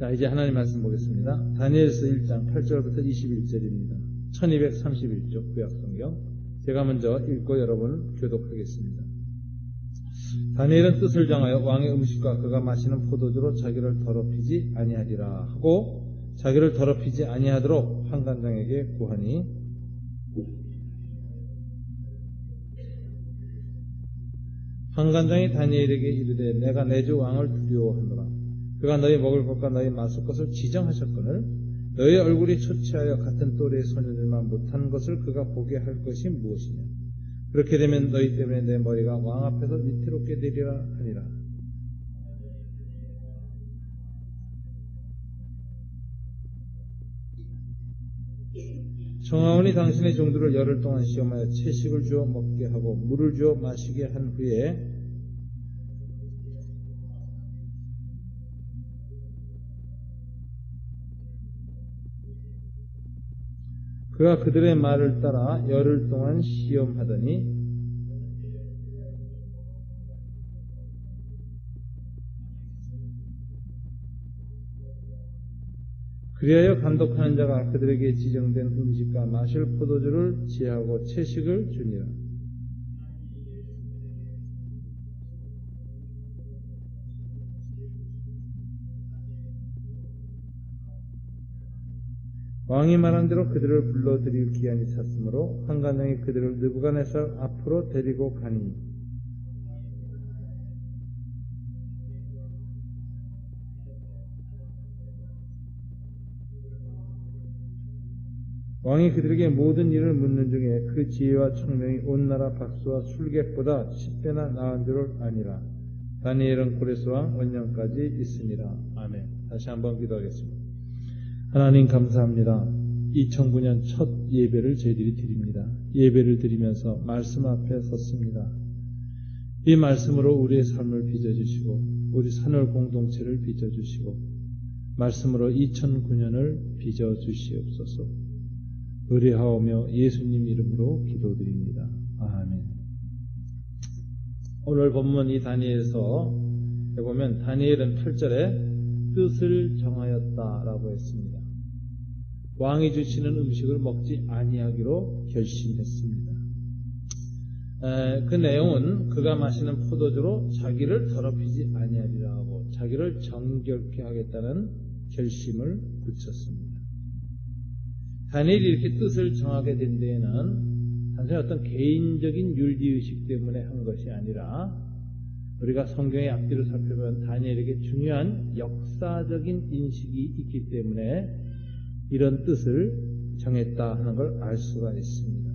자, 이제 하나님 말씀 보겠습니다. 다니엘서 1장 8절부터 21절입니다. 1231쪽 구약성경. 제가 먼저 읽고 여러분 교독하겠습니다. 다니엘은 뜻을 정하여 왕의 음식과 그가 마시는 포도주로 자기를 더럽히지 아니하리라 하고 자기를 더럽히지 아니하도록 환관장에게 구하니 환관장이 다니엘에게 이르되 내가 내 주 왕을 두려워하노라. 그가 너희 먹을 것과 너희 마실 것을 지정하셨거늘 너희 얼굴이 초췌하여 같은 또래의 소년들만 못한 것을 그가 보게 할 것이 무엇이냐. 그렇게 되면 너희 때문에 내 머리가 왕 앞에서 위태롭게 되리라 하니라. 청하오니 당신의 종들을 열흘 동안 시험하여 채식을 주어 먹게 하고 물을 주어 마시게 한 후에 그가 그들의 말을 따라 열흘 동안 시험하더니 그리하여 감독하는 자가 그들에게 지정된 음식과 마실 포도주를 제하고 채식을 주니라. 왕이 말한 대로 그들을 불러들일 기한이 찼으므로 환관장이 그들을 느부갓네살 앞으로 데리고 가니 왕이 그들에게 모든 일을 묻는 중에 그 지혜와 총명이 온 나라 박수와 술객보다 10배나 나은 줄을 아니라. 다니엘은 고레스왕 원년까지 있으니라. 아멘. 다시 한번 기도하겠습니다. 하나님 감사합니다. 2009년 첫 예배를 저희들이 드립니다. 예배를 드리면서 말씀 앞에 섰습니다. 이 말씀으로 우리의 삶을 빚어주시고 우리 산울 공동체를 빚어주시고 말씀으로 2009년을 빚어주시옵소서. 의뢰하오며 예수님 이름으로 기도드립니다. 아멘. 오늘 본문 이 다니엘서에 보면 다니엘은 8절에 뜻을 정하였다라고 했습니다. 왕이 주시는 음식을 먹지 아니하기로 결심했습니다. 그 내용은 그가 마시는 포도주로 자기를 더럽히지 아니하리라 하고 자기를 정결케 하겠다는 결심을 굳혔습니다. 다니엘이 이렇게 뜻을 정하게 된 데에는 단순히 어떤 개인적인 윤리의식 때문에 한 것이 아니라 우리가 성경의 앞뒤를 살펴보면 다니엘에게 중요한 역사적인 인식이 있기 때문에 이런 뜻을 정했다 하는 걸 알 수가 있습니다.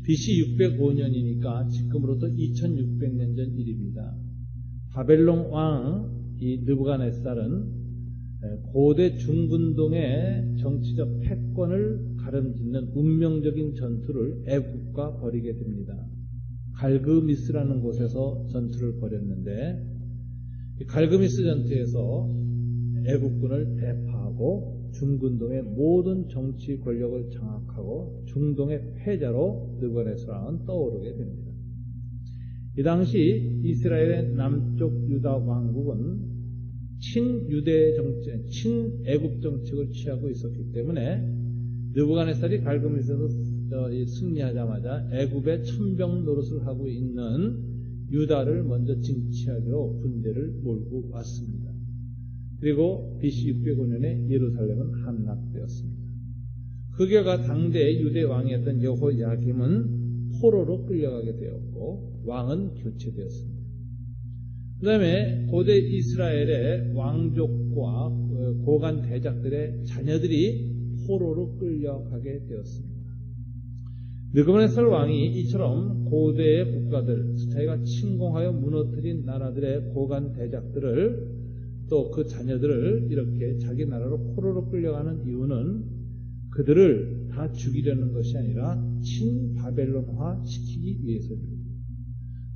BC 605년이니까 지금으로부터 2600년 전 일입니다. 바벨론 왕 이 느부갓네살은 고대 중근동의 정치적 패권을 가름짓는 운명적인 전투를 애국과 벌이게 됩니다. 갈그미스라는 곳에서 전투를 벌였는데 이 갈그미스 전투에서 애국군을 대파하고 중근동의 모든 정치 권력을 장악하고 중동의 패자로 느부갓네살 왕은 떠오르게 됩니다. 이 당시 이스라엘의 남쪽 유다 왕국은 친유대 정책, 친애국 정책을 취하고 있었기 때문에 느부갓네살이 갈그미스에서 승리하자마자 애굽의 천병 노릇을 하고 있는 유다를 먼저 징치하기로 군대를 몰고 왔습니다. 그리고 BC 605년에 예루살렘은 함락되었습니다. 그 결과 당대 유대 왕이었던 여호야김은 포로로 끌려가게 되었고 왕은 교체되었습니다. 그 다음에 고대 이스라엘의 왕족과 고관 대작들의 자녀들이 포로로 끌려가게 되었습니다. 느부갓네살 왕이 이처럼 고대의 국가들, 자기가 침공하여 무너뜨린 나라들의 고관 대작들을 또 그 자녀들을 이렇게 자기 나라로 포로로 끌려가는 이유는 그들을 다 죽이려는 것이 아니라 친바벨론화 시키기 위해서입니다.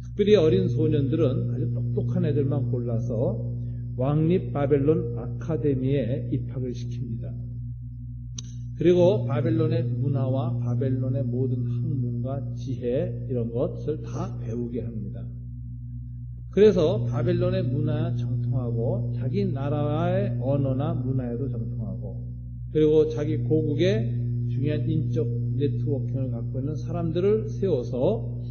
특별히 어린 소년들은 아주 똑똑한 애들만 골라서 왕립 바벨론 아카데미에 입학을 시킵니다. 그리고 바벨론의 문화와 바벨론의 모든 학문과 지혜 이런 것을 다 배우게 합니다. 그래서 바벨론의 문화에 정통하고 자기 나라의 언어나 문화에도 정통하고 그리고 자기 고국의 중요한 인적 네트워킹을 갖고 있는 사람들을 세워서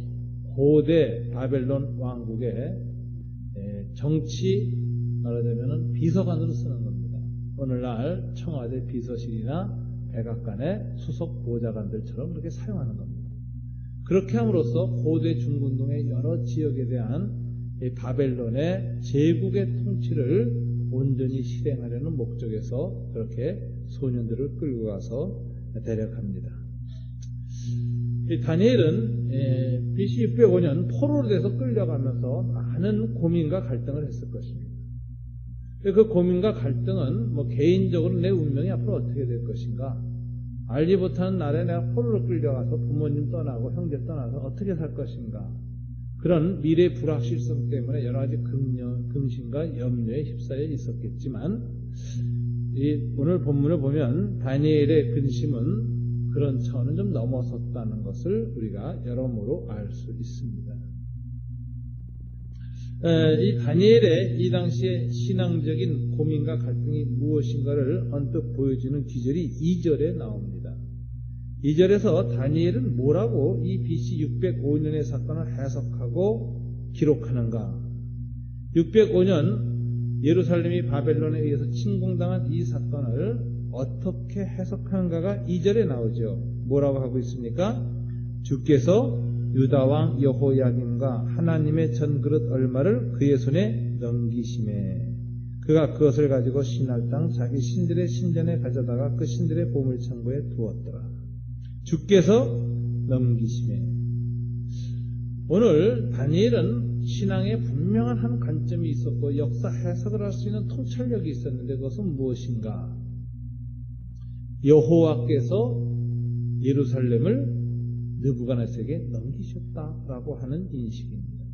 고대 바벨론 왕국의 정치 말하자면 비서관으로 쓰는 겁니다. 오늘날 청와대 비서실이나 백악관의 수석 보좌관들처럼 그렇게 사용하는 겁니다. 그렇게 함으로써 고대 중근동의 여러 지역에 대한 바벨론의 제국의 통치를 온전히 실행하려는 목적에서 그렇게 소년들을 끌고 가서 대력합니다. 이 다니엘은 BC 605년 포로로 돼서 끌려가면서 많은 고민과 갈등을 했을 것입니다. 그 고민과 갈등은 개인적으로 내 운명이 앞으로 어떻게 될 것인가, 알지 못하는 날에 내가 포로로 끌려가서 부모님 떠나고 형제 떠나서 어떻게 살 것인가, 그런 미래 불확실성 때문에 여러 가지 근심과 염려에 휩싸여 있었겠지만 오늘 본문을 보면 다니엘의 근심은 그런 차원은 좀 넘어섰다는 것을 우리가 여러모로 알 수 있습니다. 이 다니엘의 이 당시의 신앙적인 고민과 갈등이 무엇인가를 언뜻 보여주는 기절이 2절에 나옵니다. 2절에서 다니엘은 뭐라고 이 BC 605년의 사건을 해석하고 기록하는가? 605년 예루살렘이 바벨론에 의해서 침공당한 이 사건을 어떻게 해석하는가가 2절에 나오죠. 뭐라고 하고 있습니까? 주께서 유다왕 여호야김과 하나님의 전그릇 얼마를 그의 손에 넘기심에 그가 그것을 가지고 신할 땅 자기 신들의 신전에 가져다가 그 신들의 보물창고에 두었더라. 주께서 넘기심에. 오늘 다니엘은 신앙에 분명한 한 관점이 있었고 역사 해석을 할 수 있는 통찰력이 있었는데 그것은 무엇인가? 여호와께서 예루살렘을 느부갓네살에게 넘기셨다라고 하는 인식입니다.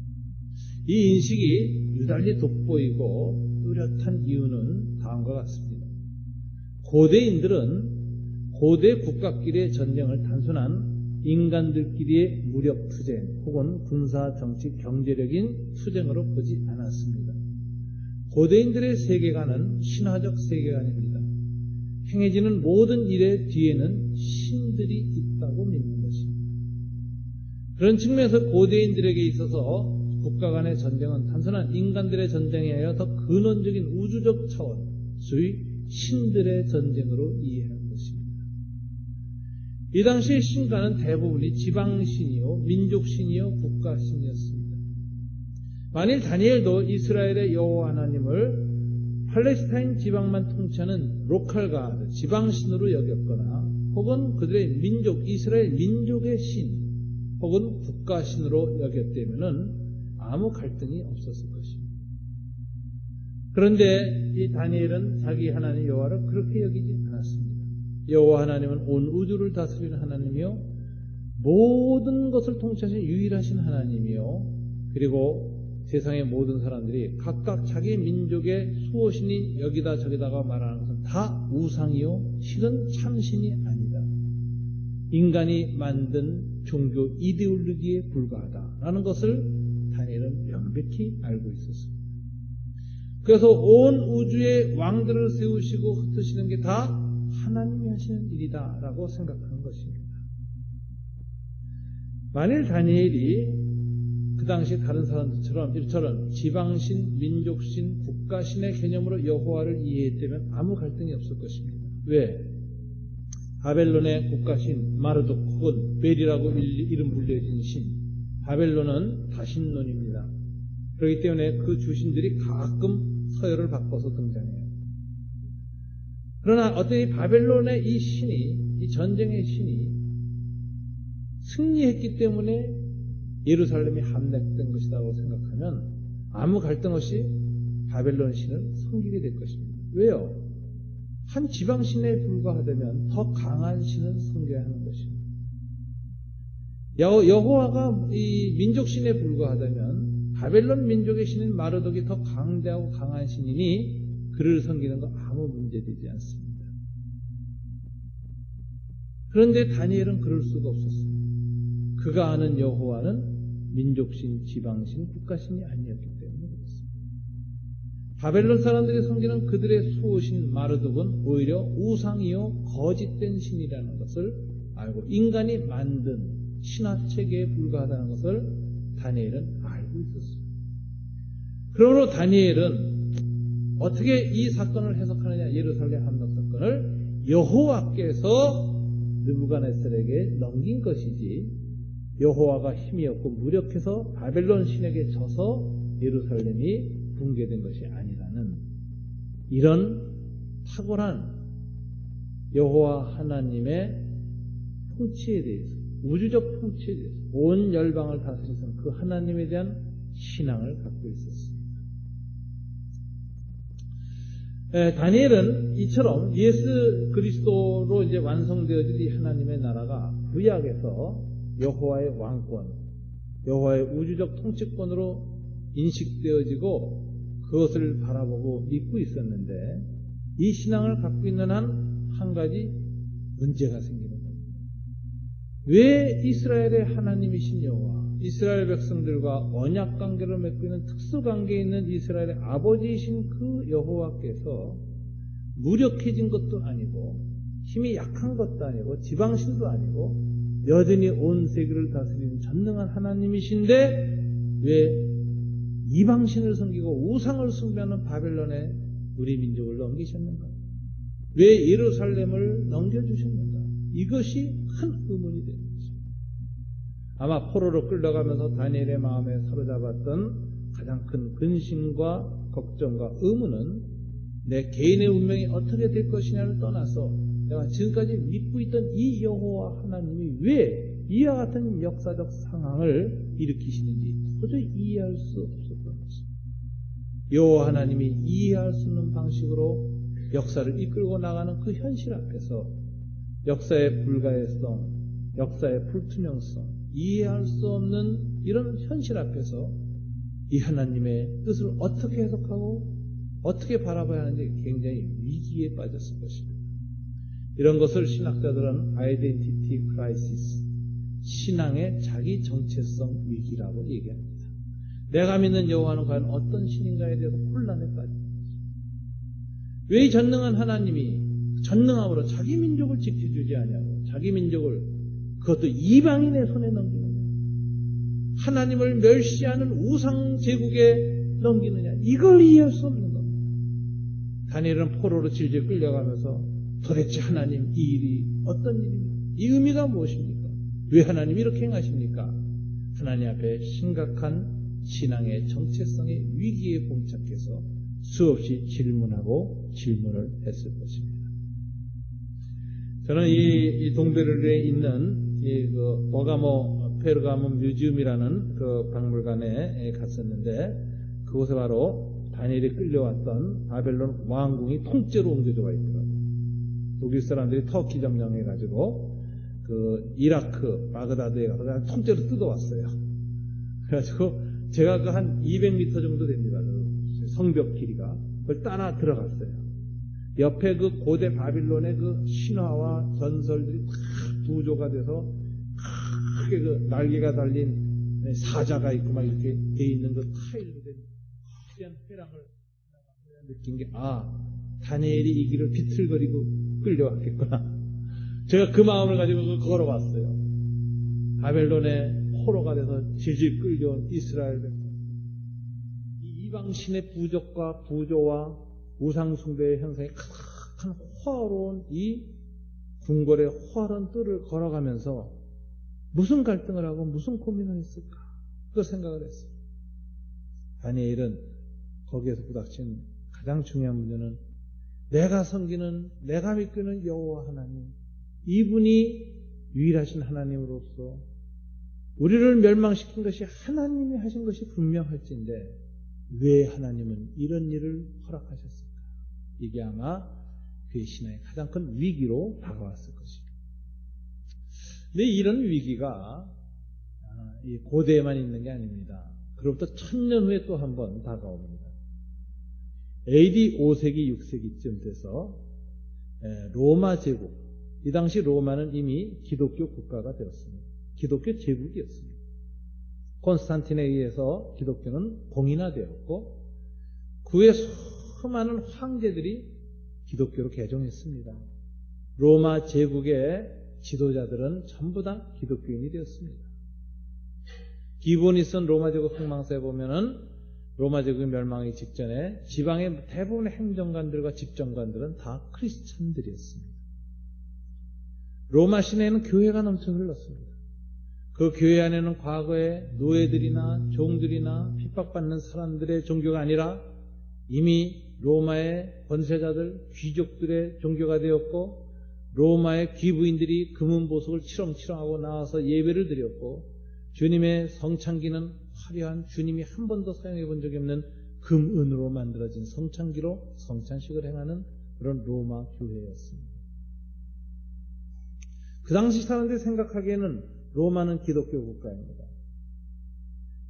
이 인식이 유달리 돋보이고 뚜렷한 이유는 다음과 같습니다. 고대인들은 고대 국가끼리의 전쟁을 단순한 인간들끼리의 무력 투쟁 혹은 군사 정치 경제력인 투쟁으로 보지 않았습니다. 고대인들의 세계관은 신화적 세계관입니다. 행해지는 모든 일의 뒤에는 신들이 있다고 믿는 것입니다. 그런 측면에서 고대인들에게 있어서 국가 간의 전쟁은 단순한 인간들의 전쟁이 아니라 더 근원적인 우주적 차원, 소위 신들의 전쟁으로 이해한 것입니다. 이 당시의 신과는 대부분이 지방신이요, 민족신이요, 국가신이었습니다. 만일 다니엘도 이스라엘의 여호와 하나님을 팔레스타인 지방만 통치하는 로컬가, 지방신으로 여겼거나 혹은 그들의 민족, 이스라엘 민족의 신 혹은 국가신으로 여겼다면 아무 갈등이 없었을 것입니다. 그런데 이 다니엘은 자기 하나님 여호와를 그렇게 여기지 않았습니다. 여호와 하나님은 온 우주를 다스리는 하나님이요, 모든 것을 통치하시는 유일하신 하나님이요, 그리고 세상의 모든 사람들이 각각 자기 민족의 수호신이 여기다 저기다가 말하는 것은 다 우상이요, 실은 참신이 아니다. 인간이 만든 종교 이데올로기에 불과하다라는 것을 다니엘은 명백히 알고 있었습니다. 그래서 온 우주의 왕들을 세우시고 흩으시는 게 다 하나님이 하시는 일이다라고 생각하는 것입니다. 만일 다니엘이 그 당시 다른 사람들처럼 이처럼 지방신, 민족신, 국가신의 개념으로 여호와를 이해했다면 아무 갈등이 없을 것입니다. 왜? 바벨론의 국가신 마르독 혹은 벨이라고 이름 불려진 신, 바벨론은 다신론입니다. 그렇기 때문에 그 주신들이 가끔 서열을 바꿔서 등장해요. 그러나 어떤 이 바벨론의 이 신이, 이 전쟁의 신이 승리했기 때문에 예루살렘이 함락된 것이라고 생각하면 아무 갈등 없이 바벨론 신을 섬기게 될 것입니다. 왜요? 한 지방신에 불과하다면 더 강한 신을 섬겨야 하는 것입니다. 여호와가 이 민족신에 불과하다면 바벨론 민족의 신인 마르독이 더 강대하고 강한 신이니 그를 섬기는 거 아무 문제되지 않습니다. 그런데 다니엘은 그럴 수가 없었습니다. 그가 아는 여호와는 민족신, 지방신, 국가신이 아니었기 때문에 바벨론 사람들이 섬기는 그들의 수호신 마르둑은 오히려 우상이요 거짓된 신이라는 것을 알고 인간이 만든 신화체계에 불과하다는 것을 다니엘은 알고 있었습니다. 그러므로 다니엘은 어떻게 이 사건을 해석하느냐, 예루살렘 함락 사건을 여호와께서 느부갓네살에게 넘긴 것이지 여호와가 힘이 없고 무력해서 바벨론 신에게 져서 예루살렘이 붕괴된 것이 아니라는 이런 탁월한 여호와 하나님의 통치에 대해서, 우주적 통치에 대해서, 온 열방을 다스리는 그 하나님에 대한 신앙을 갖고 있었습니다. 다니엘은 이처럼 예수 그리스도로 이제 완성되어질 이 하나님의 나라가 구약에서 여호와의 왕권, 여호와의 우주적 통치권으로 인식되어지고 그것을 바라보고 믿고 있었는데 이 신앙을 갖고 있는 한 가지 문제가 생기는 겁니다. 왜 이스라엘의 하나님이신 여호와, 이스라엘 백성들과 언약 관계를 맺고 있는 특수 관계에 있는 이스라엘의 아버지이신 그 여호와께서 무력해진 것도 아니고 힘이 약한 것도 아니고 지방신도 아니고 여전히 온 세계를 다스리는 전능한 하나님이신데 왜 이방신을 섬기고 우상을 숭배하는 바벨론에 우리 민족을 넘기셨는가? 왜 예루살렘을 넘겨주셨는가? 이것이 큰 의문이 되는 것입니다. 아마 포로로 끌려가면서 다니엘의 마음에 사로잡았던 가장 큰 근심과 걱정과 의문은 내 개인의 운명이 어떻게 될 것이냐를 떠나서 내가 지금까지 믿고 있던 이 여호와 하나님이 왜 이와 같은 역사적 상황을 일으키시는지 도저히 이해할 수 없었던 것입니다. 여호와 하나님이 이해할 수 없는 방식으로 역사를 이끌고 나가는 그 현실 앞에서 역사의 불가해성, 역사의 불투명성, 이해할 수 없는 이런 현실 앞에서 이 하나님의 뜻을 어떻게 해석하고 어떻게 바라봐야 하는지 굉장히 위기에 빠졌을 것입니다. 이런 것을 신학자들은 아이덴티티 크라이시스, 신앙의 자기 정체성 위기라고 얘기합니다. 내가 믿는 여호와는 과연 어떤 신인가에 대해서 혼란에 빠진 것입니다. 왜 이 전능한 하나님이 전능함으로 자기 민족을 지켜주지 아니하고 자기 민족을 그것도 이방인의 손에 넘기느냐, 하나님을 멸시하는 우상 제국에 넘기느냐, 이걸 이해할 수 없는 겁니다. 다니엘은 포로로 질질 끌려가면서 도대체 하나님 이 일이 어떤 일입니까? 이 의미가 무엇입니까? 왜 하나님이 이렇게 행하십니까? 하나님 앞에 심각한 신앙의 정체성의 위기에 봉착해서 수없이 질문하고 질문을 했을 것입니다. 저는 이 동베를리에 있는 그 버가모 페르가모 뮤지엄이라는 그 박물관에 갔었는데 그곳에 바로 다니엘이 끌려왔던 바벨론 왕궁이 통째로 옮겨져 와 있더라고요. 독일 사람들이 터키 점령해가지고 그 이라크 바그다드에 가서 그냥 통째로 뜯어왔어요. 그래가지고 제가 그 한 200m 정도 됩니다. 그 성벽 길이가 그걸 따라 들어갔어요. 옆에 그 고대 바빌론의 그 신화와 전설들이 다 부조가 돼서 크게 그 날개가 달린 사자가 있고 막 이렇게 돼 있는 그 타일로 된 거대한 회랑을 느낀 게 다니엘이 이 길을 비틀거리고 끌려왔겠구나. 제가 그 마음을 가지고 걸어봤어요. 바벨론의 포로가 돼서 질질 끌려온 이스라엘 백성. 이 이방신의 부적과 부조와 우상숭배의 현상이 가득한 화로운 이 궁궐의 화려한 뜰을 걸어가면서 무슨 갈등을 하고 무슨 고민을 했을까? 그 생각을 했어요. 다니엘은 거기에서 부닥친 가장 중요한 문제는 내가 섬기는, 내가 믿고 있는 여호와 하나님, 이분이 유일하신 하나님으로서 우리를 멸망시킨 것이 하나님이 하신 것이 분명할진데 왜 하나님은 이런 일을 허락하셨을까? 이게 아마 그의 신앙의 가장 큰 위기로 다가왔을 것입니다. 근데 이런 위기가 이 고대에만 있는 게 아닙니다. 그로부터 1000년 후에 또 한 번 다가옵니다. AD 5세기, 6세기쯤 돼서 로마 제국, 이 당시 로마는 이미 기독교 국가가 되었습니다. 기독교 제국이었습니다. 콘스탄틴에 의해서 기독교는 봉인화되었고 그의 수많은 황제들이 기독교로 개종했습니다. 로마 제국의 지도자들은 전부 다 기독교인이 되었습니다. 기본이 있은 로마 제국 흥망사에 보면은 로마 제국 멸망하기 직전에 지방의 대부분의 행정관들과 집정관들은 다 크리스찬들이었습니다. 로마 시내에는 교회가 넘쳐 흘렀습니다. 그 교회 안에는 과거에 노예들이나 종들이나 핍박받는 사람들의 종교가 아니라 이미 로마의 권세자들, 귀족들의 종교가 되었고 로마의 귀부인들이 금은 보석을 치렁치렁하고 나와서 예배를 드렸고 주님의 성찬기는 화려한 주님이 한 번도 사용해 본 적이 없는 금은으로 만들어진 성찬기로 성찬식을 행하는 그런 로마 교회였습니다. 그 당시 사람들이 생각하기에는 로마는 기독교 국가입니다.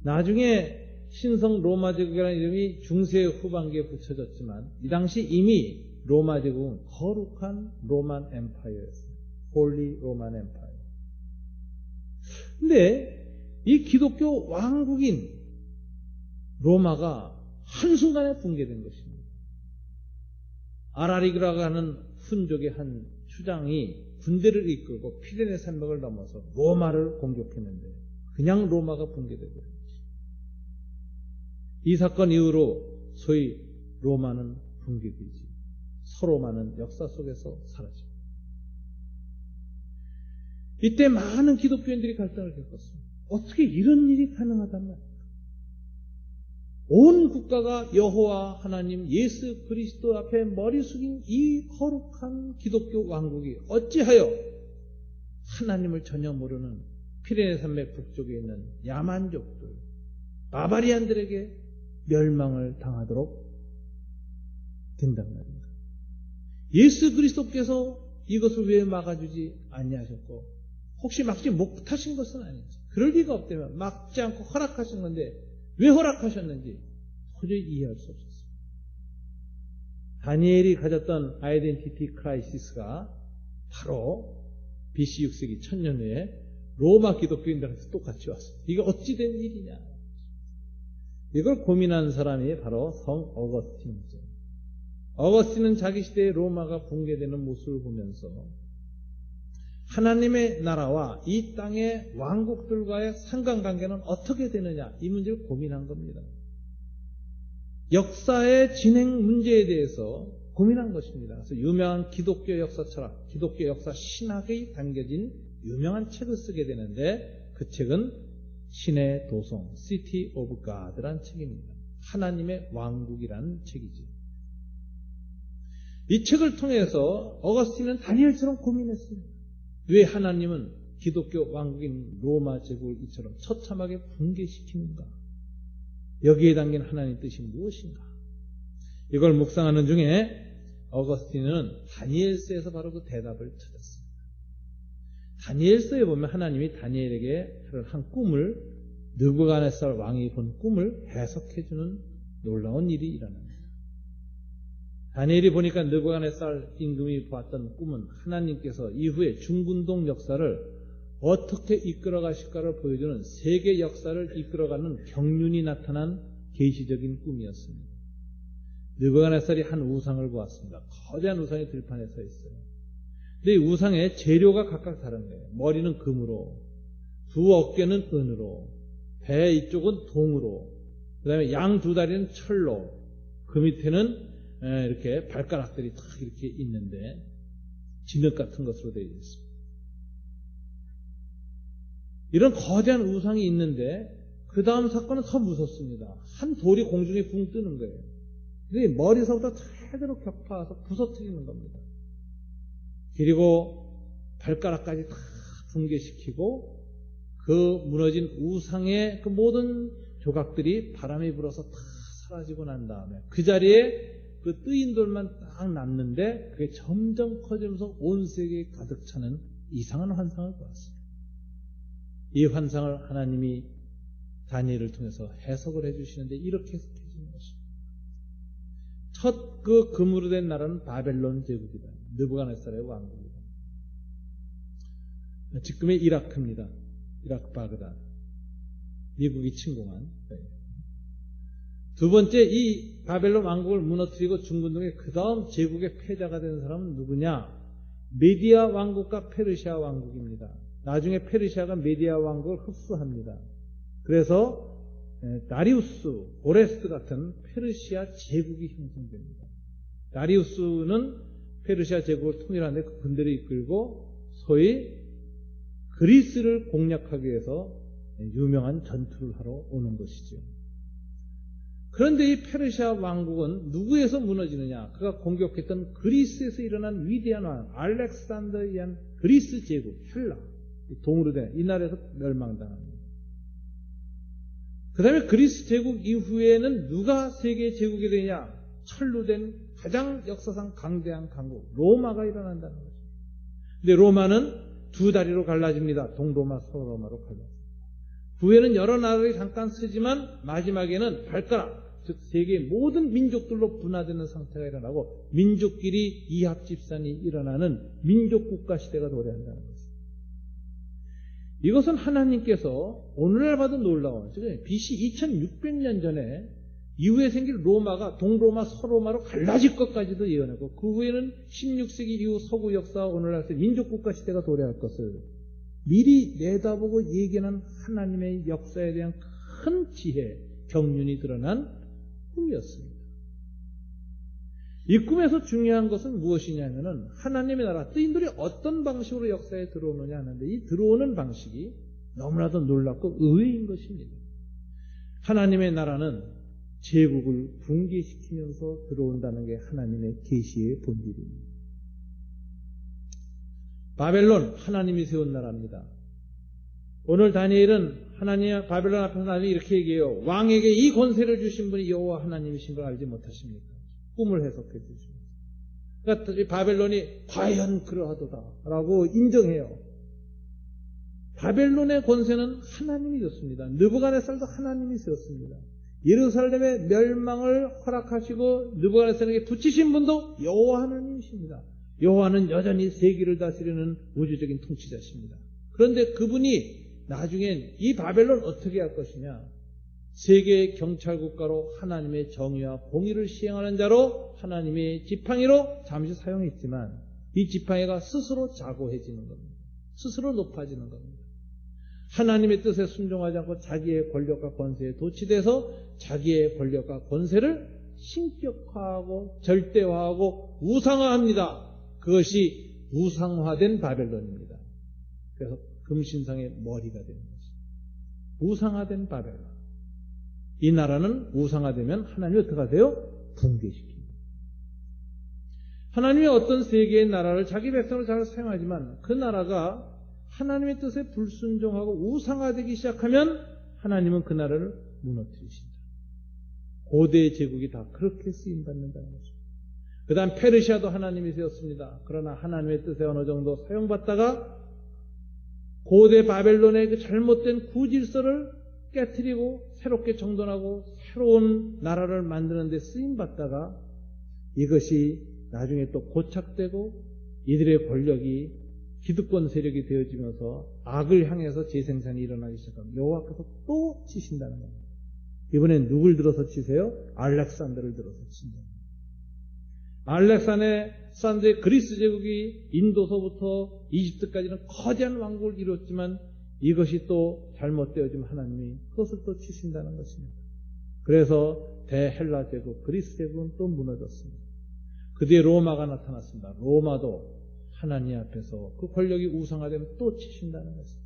나중에 신성 로마 제국이라는 이름이 중세 후반기에 붙여졌지만 이 당시 이미 로마 제국은 거룩한 로만 엠파이어였어요. 홀리 로만 엠파이어. 근데 이 기독교 왕국인 로마가 한순간에 붕괴된 것입니다. 아라리그라고 하는 훈족의 한 추장이 군대를 이끌고 피레네 산맥을 넘어서 로마를 공격했는데 그냥 로마가 붕괴되고 있습니다. 이 사건 이후로 소위 로마는 붕괴되지 서로마는 역사 속에서 사라집니다. 이때 많은 기독교인들이 갈등을 겪었습니다. 어떻게 이런 일이 가능하단 말입니까? 온 국가가 여호와 하나님 예수 그리스도 앞에 머리 숙인 이 거룩한 기독교 왕국이 어찌하여 하나님을 전혀 모르는 피레네 산맥 북쪽에 있는 야만족들, 바바리안들에게 멸망을 당하도록 된단 말입니다. 예수 그리스도께서 이것을 왜 막아주지 아니하셨고 혹시 막지 못하신 것은 아닌지 그럴 리가 없다면 막지 않고 허락하신 건데 왜 허락하셨는지 도저히 이해할 수 없었습니다. 다니엘이 가졌던 아이덴티티 크라이시스가 바로 BC 6세기 1000년 후에 로마 기독교인들한테 똑같이 왔습니다. 이게 어찌 된 일이냐. 이걸 고민한 사람이 바로 성 어거스틴이죠. 어거스틴은 자기 시대의 로마가 붕괴되는 모습을 보면서 하나님의 나라와 이 땅의 왕국들과의 상관관계는 어떻게 되느냐 이 문제를 고민한 겁니다. 역사의 진행 문제에 대해서 고민한 것입니다. 그래서 유명한 기독교 역사 철학, 기독교 역사 신학에 담겨진 유명한 책을 쓰게 되는데 그 책은 신의 도성, City of God라는 책입니다. 하나님의 왕국이라는 책이죠. 이 책을 통해서 어거스틴은 다니엘처럼 고민했습니다. 왜 하나님은 기독교 왕국인 로마 제국을 이처럼 처참하게 붕괴시키는가? 여기에 담긴 하나님의 뜻이 무엇인가? 이걸 묵상하는 중에 어거스틴은 다니엘서에서 바로 그 대답을 찾았습니다. 다니엘서에 보면 하나님이 다니엘에게 한 꿈을 느부갓네살 왕이 본 꿈을 해석해주는 놀라운 일이 일어납니다. 다니엘이 보니까 느부갓네살 임금이 봤던 꿈은 하나님께서 이후에 중근동 역사를 어떻게 이끌어 가실까를 보여주는 세계 역사를 이끌어가는 경륜이 나타난 계시적인 꿈이었습니다. 느부갓네살이 한 우상을 보았습니다. 거대한 우상이 들판에 서 있어요. 근데 이 우상의 재료가 각각 다른 거예요. 머리는 금으로, 두 어깨는 은으로, 배 이쪽은 동으로, 그 다음에 양 두 다리는 철로, 그 밑에는 이렇게 발가락들이 딱 이렇게 있는데 진흙 같은 것으로 되어 있습니다. 이런 거대한 우상이 있는데 그 다음 사건은 더 무섭습니다. 한 돌이 공중에 붕 뜨는 거예요. 근데 머리서부터 제대로 격파해서 부서뜨리는 겁니다. 그리고 발가락까지 다 붕괴시키고 그 무너진 우상의 그 모든 조각들이 바람이 불어서 다 사라지고 난 다음에 그 자리에 그 뜨인 돌만 딱 남는데 그게 점점 커지면서 온 세계에 가득 차는 이상한 환상을 보았습니다. 이 환상을 하나님이 다니엘을 통해서 해석을 해주시는데 이렇게 해석해 주는 것입니다. 첫 그 금으로 된 나라는 바벨론 제국이다. 느부갓네살의 왕국이다. 지금의 이라크입니다. 이라크 바그다드. 미국이 침공한. 두 번째, 이 바벨론 왕국을 무너뜨리고 중근동의 그 다음 제국의 패자가 된 사람은 누구냐? 메디아 왕국과 페르시아 왕국입니다. 나중에 페르시아가 메디아 왕국을 흡수합니다. 그래서 다리우스, 오레스트 같은 페르시아 제국이 형성됩니다. 다리우스는 페르시아 제국을 통일하는데 그 군대를 이끌고 소위 그리스를 공략하기 위해서 유명한 전투를 하러 오는 것이죠. 그런데 이 페르시아 왕국은 누구에서 무너지느냐? 그가 공격했던 그리스에서 일어난 위대한 왕 알렉산더에 의한 그리스 제국 헬라, 동으로 된 이 나라에서 멸망당합니다. 그 다음에 그리스 제국 이후에는 누가 세계 제국이 되냐? 철로 된 가장 역사상 강대한 강국 로마가 일어난다는 거죠. 근데 로마는 두 다리로 갈라집니다. 동로마, 서로마로 갈라집니다. 후에는 여러 나라들이 잠깐 쓰지만 마지막에는 발가락, 즉 세계의 모든 민족들로 분화되는 상태가 일어나고 민족끼리 이합집산이 일어나는 민족국가 시대가 도래한다는 것입니다. 이것은 하나님께서 오늘날 봐도 놀라운, 즉 BC 2600년 전에 이후에 생길 로마가 동로마, 서로마로 갈라질 것까지도 예언하고 그 후에는 16세기 이후 서구 역사와 오늘날의 민족국가 시대가 도래할 것을 미리 내다보고 예견한 하나님의 역사에 대한 큰 지혜, 경륜이 드러난 꿈이었습니다. 이 꿈에서 중요한 것은 무엇이냐면은 하나님의 나라, 뜨인들이 어떤 방식으로 역사에 들어오느냐 하는데 이 들어오는 방식이 너무나도 놀랍고 의외인 것입니다. 하나님의 나라는 제국을 붕괴시키면서 들어온다는 게 하나님의 계시의 본질입니다. 바벨론, 하나님이 세운 나라입니다. 오늘 다니엘은 하나님, 바벨론 앞에서 나중에 이렇게 얘기해요. 왕에게 이 권세를 주신 분이 여호와 하나님이신 걸 알지 못하십니까? 꿈을 해석해 주십니다. 그러니까 바벨론이 과연 그러하도다 라고 인정해요. 바벨론의 권세는 하나님이 줬습니다. 느부갓네살도 하나님이 세웠습니다. 예루살렘의 멸망을 허락하시고 느부갓네살에게 붙이신 분도 여호와 하나님이십니다. 여호와는 여전히 세계를 다스리는 우주적인 통치자십니다. 그런데 그분이 나중엔 이 바벨론 어떻게 할 것이냐? 세계의 경찰국가로 하나님의 정의와 공의를 시행하는 자로 하나님의 지팡이로 잠시 사용했지만 이 지팡이가 스스로 자고해지는 겁니다. 스스로 높아지는 겁니다. 하나님의 뜻에 순종하지 않고 자기의 권력과 권세에 도취돼서 자기의 권력과 권세를 신격화하고 절대화하고 우상화합니다. 그것이 우상화된 바벨론입니다. 그래서 금신상의 머리가 되는 것입니다. 우상화된 바벨론. 이 나라는 우상화되면 하나님이 어떻게 하세요? 붕괴시킵니다. 하나님이 어떤 세계의 나라를 자기 백성을 잘 사용하지만 그 나라가 하나님의 뜻에 불순종하고 우상화되기 시작하면 하나님은 그 나라를 무너뜨리신다. 고대 제국이 다 그렇게 쓰임받는다는 거죠. 그 다음 페르시아도 하나님이 세웠습니다. 그러나 하나님의 뜻에 어느 정도 사용받다가 고대 바벨론의 그 잘못된 구질서를 깨트리고 새롭게 정돈하고 새로운 나라를 만드는 데 쓰임받다가 이것이 나중에 또 고착되고 이들의 권력이 기득권 세력이 되어지면서 악을 향해서 재생산이 일어나기 시작합니다. 여호와께서 또 치신다는 겁니다. 이번엔 누굴 들어서 치세요? 알렉산더를 들어서 친다. 알렉산더의 그리스 제국이 인도서부터 이집트까지는 거대한 왕국을 이뤘지만 이것이 또 잘못되어지면 하나님이 그것을 또 치신다는 것입니다. 그래서 대헬라 제국, 그리스 제국은 또 무너졌습니다. 그 뒤에 로마가 나타났습니다. 로마도 하나님 앞에서 그 권력이 우상화되면 또 치신다는 것입니다.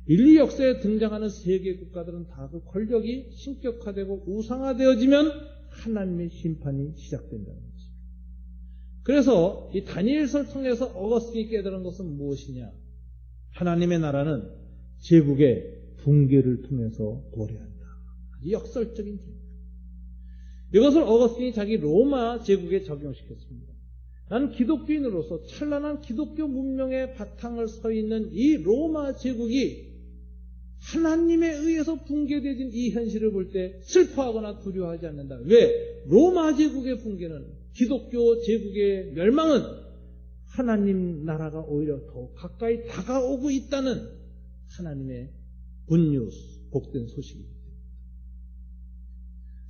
인류 역사에 등장하는 세계 국가들은 다 그 권력이 신격화되고 우상화되어지면 하나님의 심판이 시작된다는 것입니다. 그래서 이 다니엘서를 통해서 어거스틴이 깨달은 것은 무엇이냐? 하나님의 나라는 제국의 붕괴를 통해서 도래한다. 아주 역설적인 제국. 이것을 어거스틴이 자기 로마 제국에 적용시켰습니다. 나는 기독교인으로서 찬란한 기독교 문명의 바탕을 서 있는 이 로마 제국이 하나님에 의해서 붕괴되어진 이 현실을 볼 때 슬퍼하거나 두려워하지 않는다. 왜? 로마 제국의 붕괴는, 기독교 제국의 멸망은 하나님 나라가 오히려 더 가까이 다가오고 있다는 하나님의 굿뉴스, 복된 소식입니다.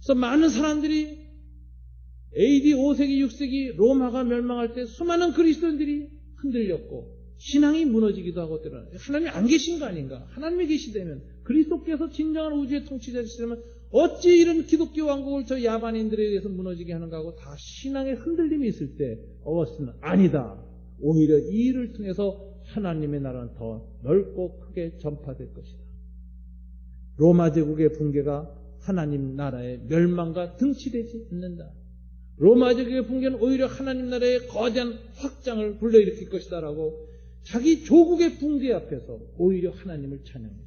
그래서 많은 사람들이 AD 5세기, 6세기 로마가 멸망할 때 수많은 그리스도인들이 흔들렸고 신앙이 무너지기도 하고 때로는 하나님이 안 계신 거 아닌가? 하나님이 계시다면 그리스도께서 진정한 우주의 통치자시라면 어찌 이런 기독교 왕국을 저 야반인들에 의해서 무너지게 하는가 하고 다 신앙의 흔들림이 있을 때 어거스틴은 아니다. 오히려 이 일을 통해서 하나님의 나라는 더 넓고 크게 전파될 것이다. 로마 제국의 붕괴가 하나님 나라의 멸망과 등치되지 않는다. 로마 제국의 붕괴는 오히려 하나님 나라의 거대한 확장을 불러일으킬 것이다 라고 자기 조국의 붕괴 앞에서 오히려 하나님을 찬양했어요.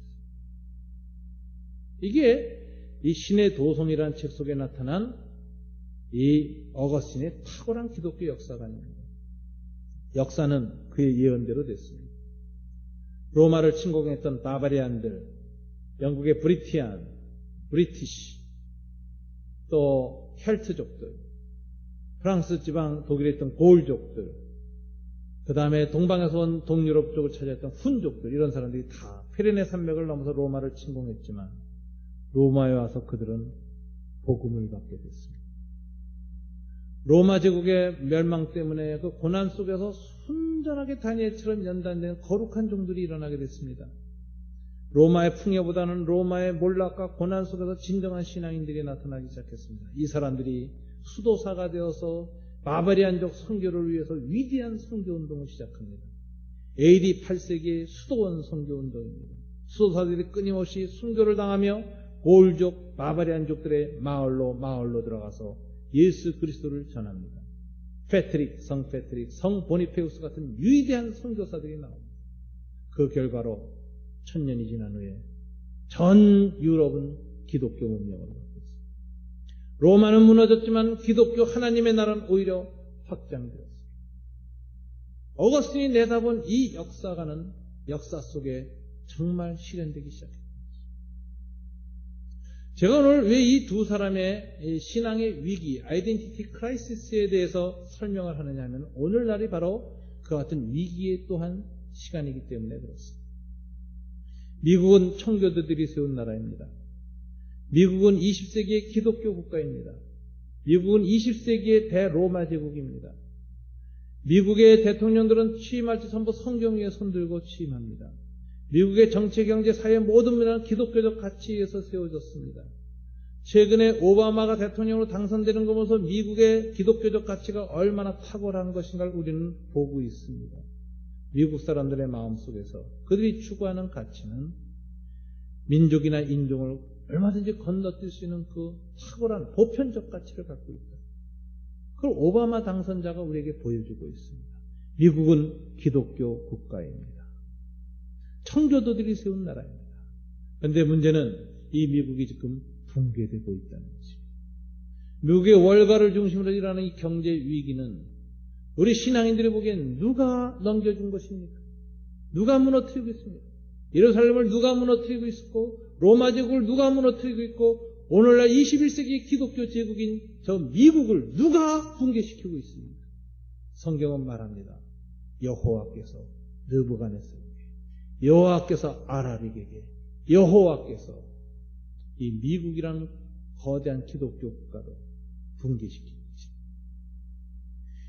이게 이 신의 도성이라는 책 속에 나타난 이 어거스틴의 탁월한 기독교 역사가 아닙니다. 역사는 그의 예언대로 됐습니다. 로마를 침공했던 바바리안들, 영국의 브리티시, 또 켈트족들, 프랑스 지방 독일에 있던 고울족들, 그 다음에 동방에서 온 동유럽 쪽을 차지했던 훈족들, 이런 사람들이 다 피레네 산맥을 넘어서 로마를 침공했지만 로마에 와서 그들은 복음을 받게 됐습니다. 로마 제국의 멸망 때문에 그 고난 속에서 순전하게 다니엘처럼 연단된 거룩한 종들이 일어나게 됐습니다. 로마의 풍요보다는 로마의 몰락과 고난 속에서 진정한 신앙인들이 나타나기 시작했습니다. 이 사람들이 수도사가 되어서 바바리안족 선교를 위해서 위대한 선교운동을 시작합니다. AD 8세기의 수도원 선교운동입니다. 수도사들이 끊임없이 순교를 당하며 고울족, 바바리안족들의 마을로 들어가서 예수 그리스도를 전합니다. 성 페트릭, 성 보니페우스 같은 위대한 선교사들이 나옵니다. 그 결과로 1000년이 지난 후에 전 유럽은 기독교 문명을 받고 있습니다. 로마는 무너졌지만 기독교 하나님의 나라는 오히려 확장되었습니다. 어거스틴이 내다본 이 역사가는 역사 속에 정말 실현되기 시작했습니다. 제가 오늘 왜 이 두 사람의 신앙의 위기, 아이덴티티 크라이시스에 대해서 설명을 하느냐 하면 오늘날이 바로 그 같은 위기의 또한 시간이기 때문에 그렇습니다. 미국은 청교도들이 세운 나라입니다. 미국은 20세기의 기독교 국가입니다. 미국은 20세기의 대로마 제국입니다. 미국의 대통령들은 취임할 때 전부 성경 위에 손들고 취임합니다. 미국의 정치, 경제, 사회 모든 문화는 기독교적 가치에 의해서 세워졌습니다. 최근에 오바마가 대통령으로 당선되는 거 보면서 미국의 기독교적 가치가 얼마나 탁월한 것인가를 우리는 보고 있습니다. 미국 사람들의 마음속에서 그들이 추구하는 가치는 민족이나 인종을 얼마든지 건너뛸 수 있는 그 탁월한 보편적 가치를 갖고 있다. 그걸 오바마 당선자가 우리에게 보여주고 있습니다. 미국은 기독교 국가입니다. 청교도들이 세운 나라입니다. 그런데 문제는 이 미국이 지금 붕괴되고 있다는 것입니다. 미국의 월가를 중심으로 일어나는 이 경제 위기는 우리 신앙인들이 보기엔 누가 넘겨준 것입니까? 누가 무너뜨리고 있습니까? 예루살렘을 누가 무너뜨리고 있었고 로마 제국을 누가 무너뜨리고 있고 오늘날 21세기 기독교 제국인 저 미국을 누가 붕괴시키고 있습니까? 성경은 말합니다. 여호와께서 느부갓네살에게, 여호와께서 아라빅에게, 여호와께서 이 미국이라는 거대한 기독교 국가를 붕괴시키는 것입니다.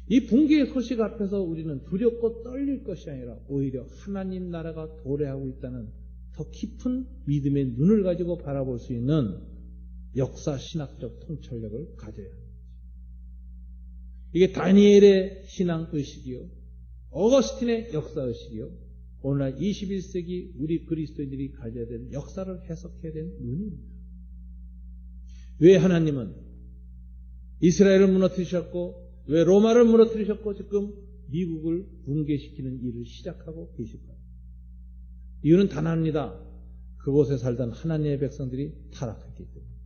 이 붕괴의 소식 앞에서 우리는 두렵고 떨릴 것이 아니라 오히려 하나님 나라가 도래하고 있다는 더 깊은 믿음의 눈을 가지고 바라볼 수 있는 역사 신학적 통찰력을 가져야 합니다. 이게 다니엘의 신앙의식이요, 어거스틴의 역사의식이요, 오늘날 21세기 우리 그리스도인들이 가져야 되는 역사를 해석해야 되는 눈입니다. 왜 하나님은 이스라엘을 무너뜨리셨고 왜 로마를 무너뜨리셨고 지금 미국을 붕괴시키는 일을 시작하고 계실까요? 이유는 단 하나입니다. 그곳에 살던 하나님의 백성들이 타락했기 때문입니다.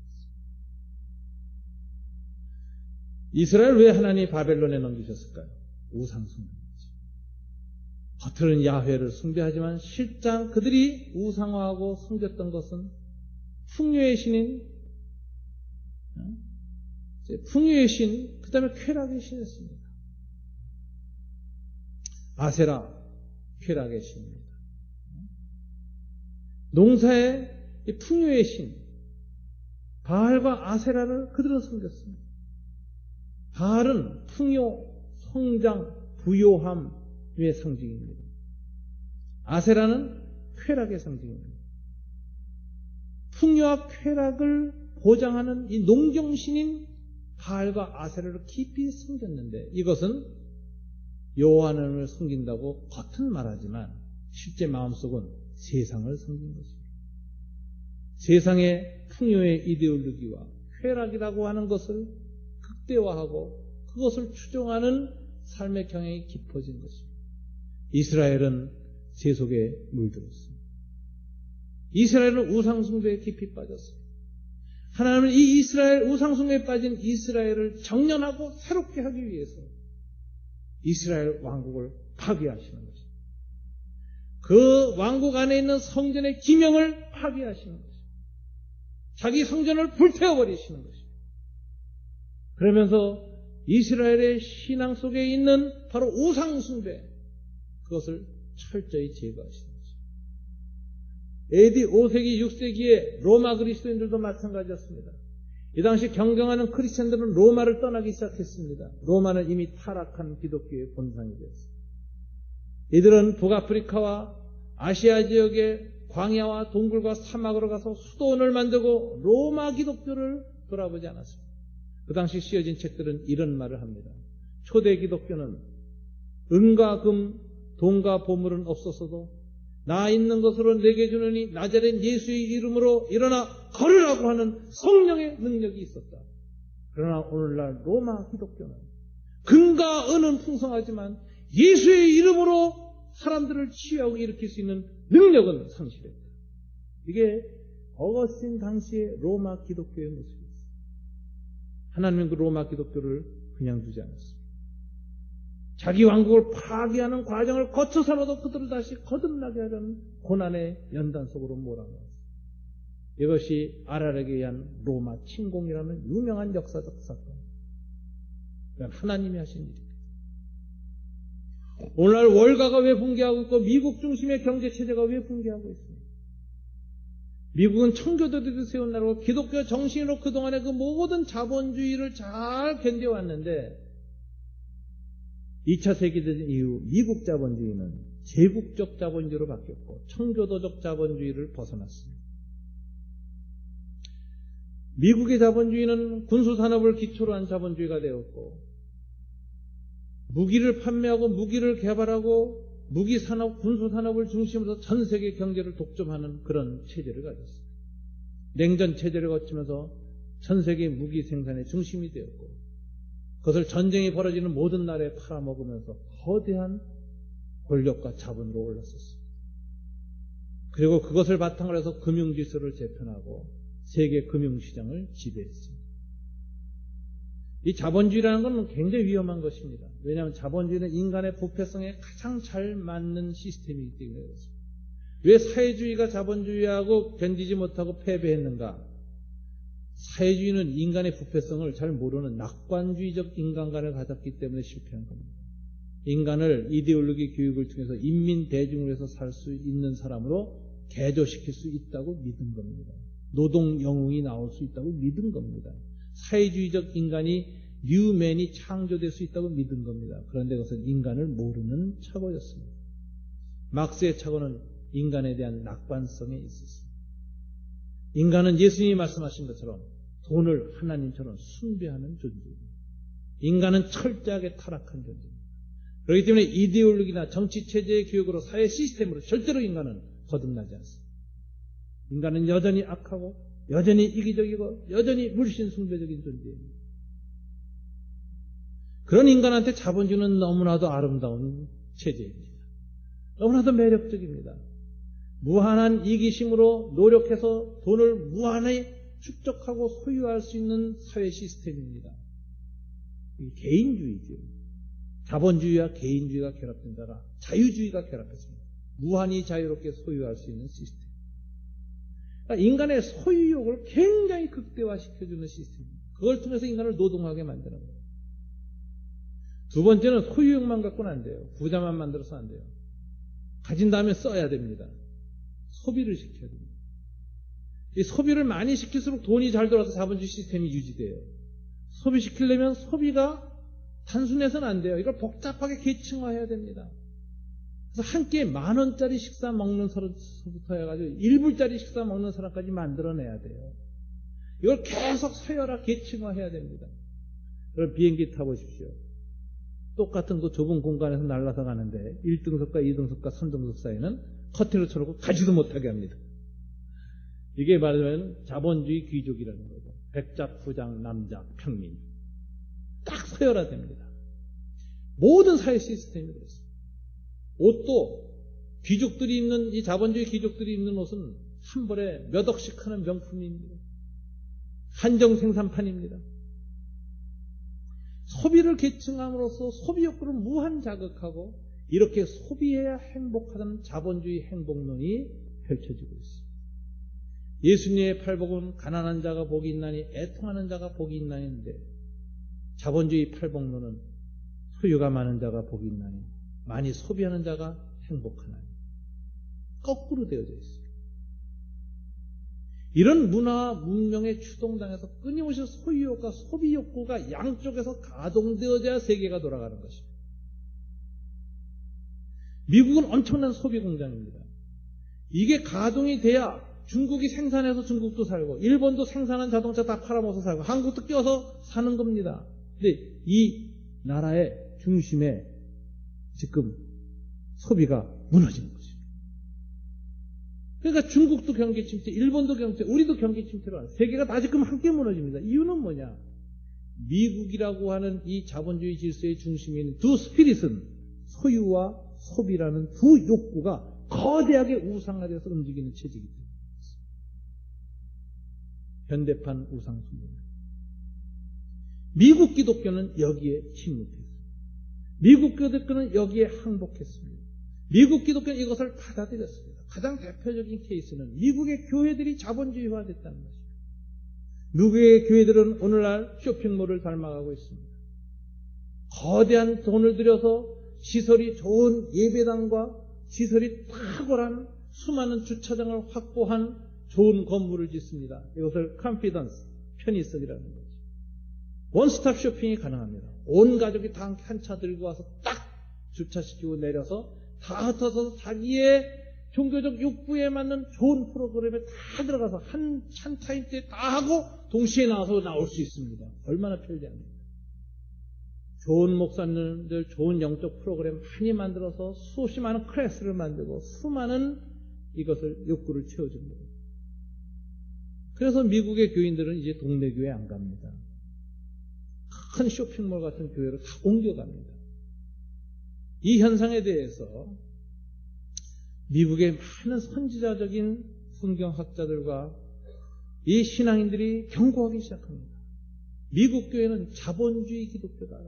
이스라엘 왜 하나님이 바벨론에 넘기셨을까요? 우상 숭배입니다. 겉으로는 야훼를 숭배하지만 실상 그들이 우상화하고 섬겼던 것은 풍요의 신인, 풍요의 신, 그 다음에 쾌락의 신이었습니다. 아세라, 쾌락의 신입니다. 농사의 풍요의 신, 바알과 아세라를 그들은 섬겼습니다. 바알은 풍요, 성장, 부요함의 상징입니다. 아세라는 쾌락의 상징입니다. 풍요와 쾌락을 보장하는 이 농경신인 바알과 아세라를 깊이 섬겼는데, 이것은 여호와 하나님을 섬긴다고 겉은 말하지만 실제 마음속은 세상을 섬긴 것입니다. 세상의 풍요의 이데올로기와 쾌락이라고 하는 것을 극대화하고 그것을 추종하는 삶의 경향이 깊어진 것입니다. 이스라엘은 세속에 물들었습니다. 이스라엘은 우상숭배에 깊이 빠졌습니다. 하나님은 이 이스라엘, 우상숭배에 빠진 이스라엘을 정련하고 새롭게 하기 위해서 이스라엘 왕국을 파괴하시는 것입니다. 그 왕국 안에 있는 성전의 기명을 파괴하시는 것입니다. 자기 성전을 불태워버리시는 것입니다. 그러면서 이스라엘의 신앙 속에 있는 바로 우상숭배, 그것을 철저히 제거하시는 것입니다. AD 5세기, 6세기에 로마 그리스도인들도 마찬가지였습니다. 이 당시 경경하는 크리스천들은 로마를 떠나기 시작했습니다. 로마는 이미 타락한 기독교의 본산이 되었습니다. 이들은 북아프리카와 아시아 지역의 광야와 동굴과 사막으로 가서 수도원을 만들고 로마 기독교를 돌아보지 않았습니다. 그 당시 쓰여진 책들은 이런 말을 합니다. 초대 기독교는 은과 금, 돈과 보물은 없었어도 나 있는 것으로 내게 주느니 나자렛 예수의 이름으로 일어나 걸으라고 하는 성령의 능력이 있었다. 그러나 오늘날 로마 기독교는 금과 은은 풍성하지만 예수의 이름으로 사람들을 치유하고 일으킬 수 있는 능력은 상실했다. 이게 어거스틴 당시의 로마 기독교의 모습이었습니다. 하나님은 그 로마 기독교를 그냥 두지 않았습니다. 자기 왕국을 파괴하는 과정을 거쳐서라도 그들을 다시 거듭나게 하려는 고난의 연단 속으로 몰아넣었습니다. 이것이 아랄에게 의한 로마 침공이라는 유명한 역사적 사건. 하나님이 하신 일입니다. 오늘날 월가가 왜 붕괴하고 있고 미국 중심의 경제체제가 왜 붕괴하고 있습니까? 미국은 청교도들이 세운 나라고 기독교 정신으로 그동안의 그 모든 자본주의를 잘 견뎌왔는데 2차 세계대전 이후 미국 자본주의는 제국적 자본주의로 바뀌었고 청교도적 자본주의를 벗어났습니다. 미국의 자본주의는 군수산업을 기초로 한 자본주의가 되었고 무기를 판매하고 무기를 개발하고 무기산업, 군수산업을 중심으로 전 세계 경제를 독점하는 그런 체제를 가졌습니다. 냉전 체제를 거치면서 전 세계 무기 생산의 중심이 되었고 그것을 전쟁이 벌어지는 모든 나라에 팔아먹으면서 거대한 권력과 자본으로 올랐었습니다. 그리고 그것을 바탕으로 해서 금융질서를 재편하고 세계 금융시장을 지배했습니다. 이 자본주의라는 건 굉장히 위험한 것입니다. 왜냐하면 자본주의는 인간의 부패성에 가장 잘 맞는 시스템이기 때문에 그렇습니다. 왜 사회주의가 자본주의하고 견디지 못하고 패배했는가? 사회주의는 인간의 부패성을 잘 모르는 낙관주의적 인간관을 가졌기 때문에 실패한 겁니다. 인간을 이데올로기 교육을 통해서 인민 대중을 위해서 살 수 있는 사람으로 개조시킬 수 있다고 믿은 겁니다. 노동 영웅이 나올 수 있다고 믿은 겁니다. 사회주의적 인간이 뉴맨이 창조될 수 있다고 믿은 겁니다. 그런데 그것은 인간을 모르는 착오였습니다. 막스의 착오는 인간에 대한 낙관성에 있었습니다. 인간은 예수님이 말씀하신 것처럼 돈을 하나님처럼 숭배하는 존재입니다. 인간은 철저하게 타락한 존재입니다. 그렇기 때문에 이데올로기나 정치체제의 교육으로 사회 시스템으로 절대로 인간은 거듭나지 않습니다. 인간은 여전히 악하고 여전히 이기적이고 여전히 물신숭배적인 존재입니다. 그런 인간한테 자본주의는 너무나도 아름다운 체제입니다. 너무나도 매력적입니다. 무한한 이기심으로 노력해서 돈을 무한히 축적하고 소유할 수 있는 사회 시스템입니다. 개인주의죠. 자본주의와 개인주의가 결합된다가 자유주의가 결합했습니다. 무한히 자유롭게 소유할 수 있는 시스템. 그러니까 인간의 소유욕을 굉장히 극대화시켜주는 시스템입니다. 그걸 통해서 인간을 노동하게 만드는 거예요. 두 번째는 소유욕만 갖고는 안 돼요. 부자만 만들어서 안 돼요. 가진 다음에 써야 됩니다. 소비를 시켜야 됩니다. 이 소비를 많이 시킬수록 돈이 잘 돌아서 자본주의 시스템이 유지돼요. 소비시키려면 소비가 단순해서는 안 돼요. 이걸 복잡하게 계층화해야 됩니다. 그래서 한 끼에 10,000원짜리 식사 먹는 사람부터 해가지고 1불짜리 식사 먹는 사람까지 만들어내야 돼요. 이걸 계속 서열화 계층화해야 됩니다. 그럼 비행기 타보십시오. 똑같은 그 좁은 공간에서 날아서 가는데 1등석과 2등석과 3등석 사이는 커튼을 쳐놓고 가지도 못하게 합니다. 이게 말하자면 자본주의 귀족이라는 거죠. 백자, 부장, 남자, 평민. 딱 서열화됩니다. 모든 사회 시스템이 그렇습니다. 옷도 귀족들이 입는, 이 자본주의 귀족들이 입는 옷은 한 벌에 몇 억씩 하는 명품입니다. 한정 생산판입니다. 소비를 계층함으로써 소비 욕구를 무한 자극하고 이렇게 소비해야 행복하다는 자본주의 행복론이 펼쳐지고 있습니다. 예수님의 팔복은 가난한 자가 복이 있나니 애통하는 자가 복이 있나니인데 자본주의 팔복론은 소유가 많은 자가 복이 있나니 많이 소비하는 자가 행복하나니 거꾸로 되어져 있습니다. 이런 문화와 문명의 추동당에서 끊임없이 소유욕과 소비욕구가 양쪽에서 가동되어져야 세계가 돌아가는 것입니다. 미국은 엄청난 소비 공장입니다. 이게 가동이 돼야 중국이 생산해서 중국도 살고 일본도 생산한 자동차 다 팔아먹어서 살고 한국도 껴서 사는 겁니다. 근데 이 나라의 중심에 지금 소비가 무너지는 것입니다. 그러니까 중국도 경기 침체, 일본도 경기 침체, 우리도 경기 침체로 와요. 세계가 다 지금 함께 무너집니다. 이유는 뭐냐? 미국이라고 하는 이 자본주의 질서의 중심에 있는 두 스피릿은 소유와 소비라는 두 욕구가 거대하게 우상화되어서 움직이는 체제이기 때문에 현대판 우상숭배입니다. 미국 기독교는 여기에 침묵했습니다. 미국 기독교는 여기에 항복했습니다. 미국 기독교는 이것을 받아들였습니다. 가장 대표적인 케이스는 미국의 교회들이 자본주의화됐다는 것입니다. 미국의 교회들은 오늘날 쇼핑몰을 닮아가고 있습니다. 거대한 돈을 들여서 시설이 좋은 예배당과 시설이 탁월한 수많은 주차장을 확보한 좋은 건물을 짓습니다. 이것을 컨피던스, 편의성이라는 거죠. 원스톱 쇼핑이 가능합니다. 온 가족이 다 한 차 들고 와서 딱 주차시키고 내려서 다 흩어서 자기의 종교적 욕구에 맞는 좋은 프로그램에 다 들어가서 한 타임 때 다 하고 동시에 나와서 나올 수 있습니다. 얼마나 편리합니까? 좋은 목사님들 좋은 영적 프로그램 많이 만들어서 수없이 많은 클래스를 만들고 수많은 이것을 욕구를 채워주는 거예요. 그래서 미국의 교인들은 이제 동네 교회 안 갑니다. 큰 쇼핑몰 같은 교회로 다 옮겨갑니다. 이 현상에 대해서 미국의 많은 선지자적인 성경학자들과 이 신앙인들이 경고하기 시작합니다. 미국 교회는 자본주의 기독교다.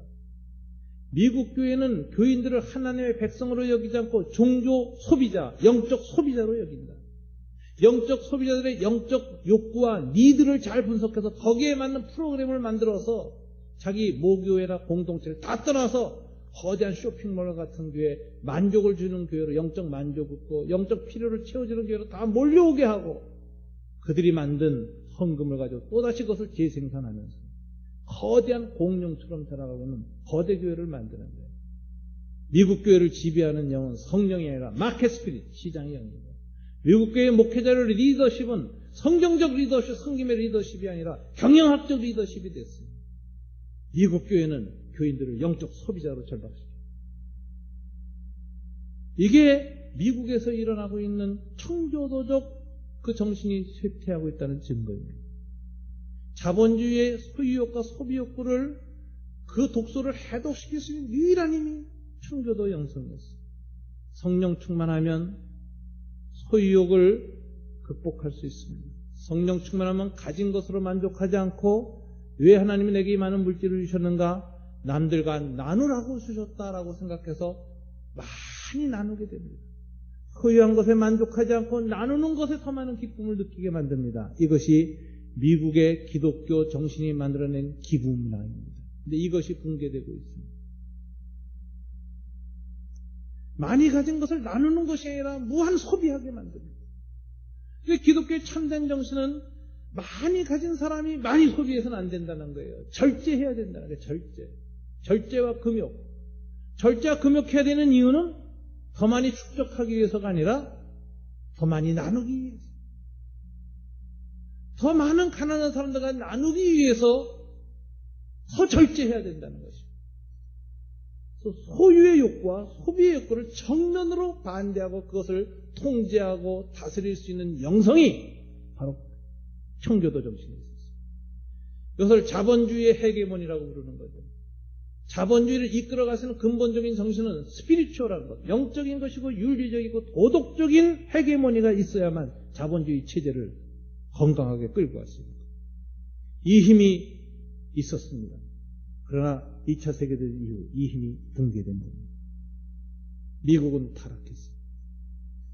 미국 교회는 교인들을 하나님의 백성으로 여기지 않고 종교 소비자, 영적 소비자로 여긴다. 영적 소비자들의 영적 욕구와 니드를 잘 분석해서 거기에 맞는 프로그램을 만들어서 자기 모교회나 공동체를 다 떠나서 거대한 쇼핑몰 같은 교회, 만족을 주는 교회로 영적 만족 없고 영적 필요를 채워주는 교회로 다 몰려오게 하고 그들이 만든 헌금을 가지고 또다시 그것을 재생산하면서 거대한 공룡처럼 자라가고 있는 거대 교회를 만드는 거예요. 미국 교회를 지배하는 영은 성령이 아니라 마켓 스피릿, 시장의 영입니다. 미국 교회의 목회자의 리더십은 성경적 리더십, 성김의 리더십이 아니라 경영학적 리더십이 됐어요. 미국 교회는 교인들을 영적 소비자로 전락시킵니다. 이게 미국에서 일어나고 있는 청교도적 그 정신이 쇠퇴하고 있다는 증거입니다. 자본주의의 소유욕과 소비욕구를 그 독소를 해독시킬 수 있는 유일한 힘이 청교도 영성이었습니다. 성령 충만하면 소유욕을 극복할 수 있습니다. 성령 충만하면 가진 것으로 만족하지 않고 왜 하나님이 내게 이 많은 물질을 주셨는가? 남들과 나누라고 주셨다라고 생각해서 많이 나누게 됩니다. 소유한 것에 만족하지 않고 나누는 것에 더 많은 기쁨을 느끼게 만듭니다. 이것이 미국의 기독교 정신이 만들어낸 기부 문화입니다. 근데 이것이 붕괴되고 있습니다. 많이 가진 것을 나누는 것이 아니라 무한 소비하게 만듭니다. 근데 기독교의 참된 정신은 많이 가진 사람이 많이 소비해서는 안 된다는 거예요. 절제해야 된다는 거예요. 절제와 금욕. 절제와 금욕해야 되는 이유는 더 많이 축적하기 위해서가 아니라 더 많이 나누기 위해서. 더 많은 가난한 사람들과 나누기 위해서 더 절제해야 된다는 것이죠. 소유의 욕구와 소비의 욕구를 정면으로 반대하고 그것을 통제하고 다스릴 수 있는 영성이 바로 청교도 정신에 있었어요. 이것을 자본주의의 헤게몬이라고 부르는 거죠. 자본주의를 이끌어가시는 근본적인 정신은 스피리추얼한 것, 영적인 것이고 윤리적이고 도덕적인 헤게모니가 있어야만 자본주의 체제를 건강하게 끌고 왔습니다. 이 힘이 있었습니다. 그러나 2차 세계대전 이후 이 힘이 붕괴된 겁니다. 미국은 타락했습니다.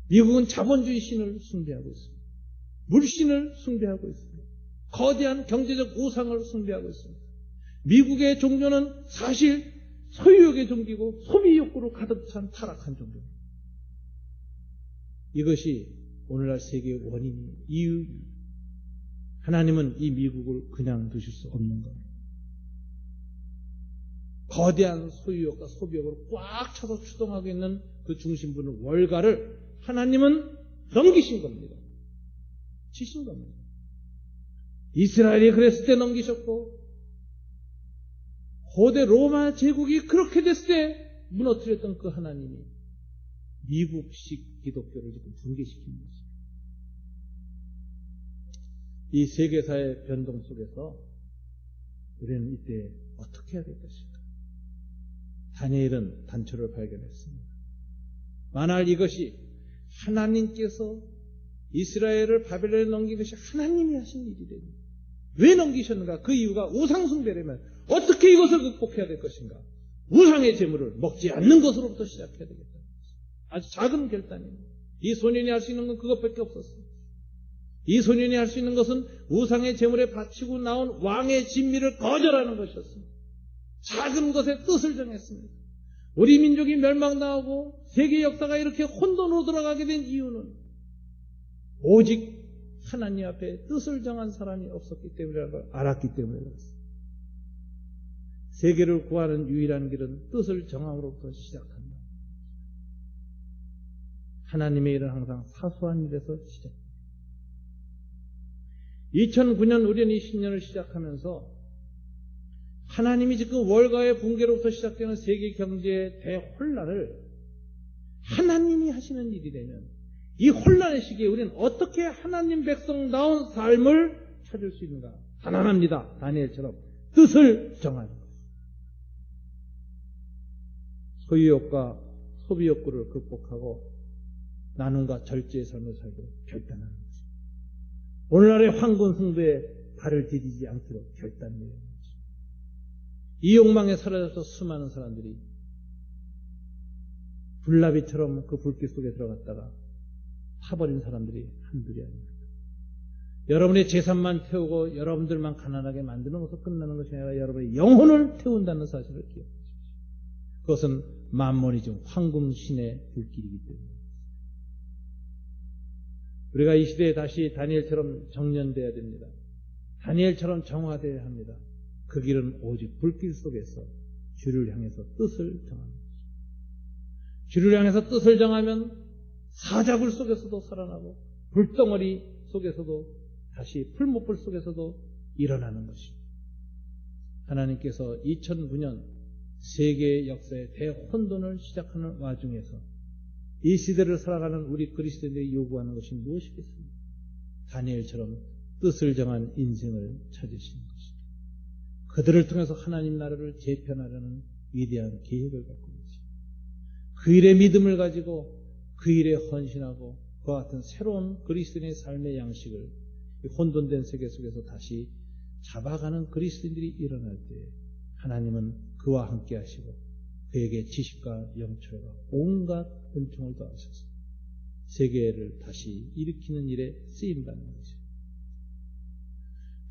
미국은 자본주의 신을 숭배하고 있습니다. 물신을 숭배하고 있습니다. 거대한 경제적 우상을 숭배하고 있습니다. 미국의 종교는 사실 소유욕의 종교고 소비욕구로 가득 찬 타락한 종교입니다. 이것이 오늘날 세계의 원인이 이유입니다. 하나님은 이 미국을 그냥 두실 수 없는 겁니다. 거대한 소유욕과 소비욕으로 꽉 차서 추동하고 있는 그 중심부는 월가를 하나님은 넘기신 겁니다. 치신 겁니다. 이스라엘이 그랬을 때 넘기셨고 고대 로마 제국이 그렇게 됐을 때 무너뜨렸던 그 하나님이 미국식 기독교를 지금 붕괴시킨 것입니다. 이 세계사의 변동 속에서 우리는 이때 어떻게 해야 될 것일까? 다니엘은 단초를 발견했습니다. 만일 이것이 하나님께서 이스라엘을 바벨론에 넘긴 것이 하나님이 하신 일이래요. 왜 넘기셨는가? 그 이유가 우상숭배라면 어떻게 이것을 극복해야 될 것인가? 우상의 제물을 먹지 않는 것으로부터 시작해야 되겠다. 아주 작은 결단입니다. 이 소년이 할 수 있는 건 그것밖에 없었어요. 이 소년이 할 수 있는 것은 우상의 제물에 바치고 나온 왕의 진미를 거절하는 것이었습니다. 작은 것에 뜻을 정했습니다. 우리 민족이 멸망당하고 세계 역사가 이렇게 혼돈으로 들어가게 된 이유는 오직 하나님 앞에 뜻을 정한 사람이 없었기 때문이라는 걸 알았기 때문에 그렇습니다. 세계를 구하는 유일한 길은 뜻을 정함으로부터 시작한다. 하나님의 일은 항상 사소한 일에서 시작합니다. 2009년 우리는 이 10년을 시작하면서 하나님이 지금 월가의 붕괴로부터 시작되는 세계 경제의 대혼란을 하나님이 하시는 일이라면 이 혼란의 시기에 우리는 어떻게 하나님 백성다운 삶을 찾을 수 있는가? 가난합니다. 다니엘처럼 뜻을 정하는 것. 소유욕과 소비욕구를 극복하고 나눔과 절제의 삶을 살고 결단하는 거죠. 오늘날의 황군 승부에 발을 디디지 않도록 결단해야 하는 거죠. 이 욕망에 사로잡혀서 수많은 사람들이 불나비처럼 그 불길 속에 들어갔다가 타버린 사람들이 한둘이 아닙니다. 여러분의 재산만 태우고 여러분들만 가난하게 만드는 것으로 끝나는 것이 아니라 여러분의 영혼을 태운다는 사실을 기억하십시오. 그것은 만몬이죠. 황금신의 불길이기 때문에. 우리가 이 시대에 다시 다니엘처럼 정련되어야 됩니다. 다니엘처럼 정화되어야 합니다. 그 길은 오직 불길 속에서 주를 향해서 뜻을 정하는 것입니다. 주를 향해서 뜻을 정하면 사자굴 속에서도 살아나고 불덩어리 속에서도 다시 풀목불 속에서도 일어나는 것입니다. 하나님께서 2009년 세계의 역사의 대혼돈을 시작하는 와중에서 이 시대를 살아가는 우리 그리스도인들이 요구하는 것이 무엇이겠습니까? 다니엘처럼 뜻을 정한 인생을 찾으시는 것입니다. 그들을 통해서 하나님 나라를 재편하려는 위대한 계획을 갖고 있습니다. 그 일에 믿음을 가지고 그 일에 헌신하고 그와 같은 새로운 그리스도인의 삶의 양식을 혼돈된 세계 속에서 다시 잡아가는 그리스도인들이 일어날 때 하나님은 그와 함께 하시고 그에게 지식과 영철과 온갖 은총을 더하셔서 세계를 다시 일으키는 일에 쓰임받는 것이죠.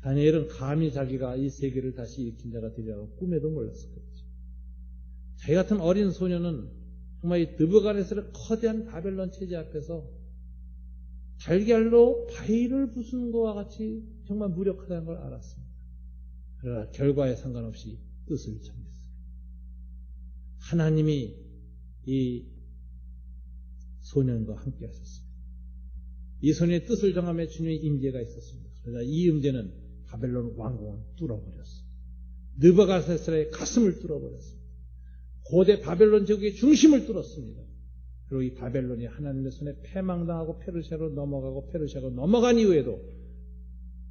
다니엘은 감히 자기가 이 세계를 다시 일으킨 자가 되리라고 꿈에도 몰랐을 거죠. 자기 같은 어린 소년은 정말 이 느부갓네살의 거대한 바벨론 체제 앞에서 달걀로 바위를 부수는 것과 같이 정말 무력하다는 걸 알았습니다. 그러나 결과에 상관없이 뜻을 정했어요. 하나님이 이 소년과 함께 하셨습니다. 이 소년의 뜻을 정함에 주님의 임재가 있었습니다. 그러나 이 임재는 바벨론 왕궁을 뚫어버렸습니다. 느부갓네살의 가슴을 뚫어버렸습니다. 고대 바벨론 제국의 중심을 뚫었습니다. 그리고 이 바벨론이 하나님의 손에 패망당하고 페르시아로 넘어간 이후에도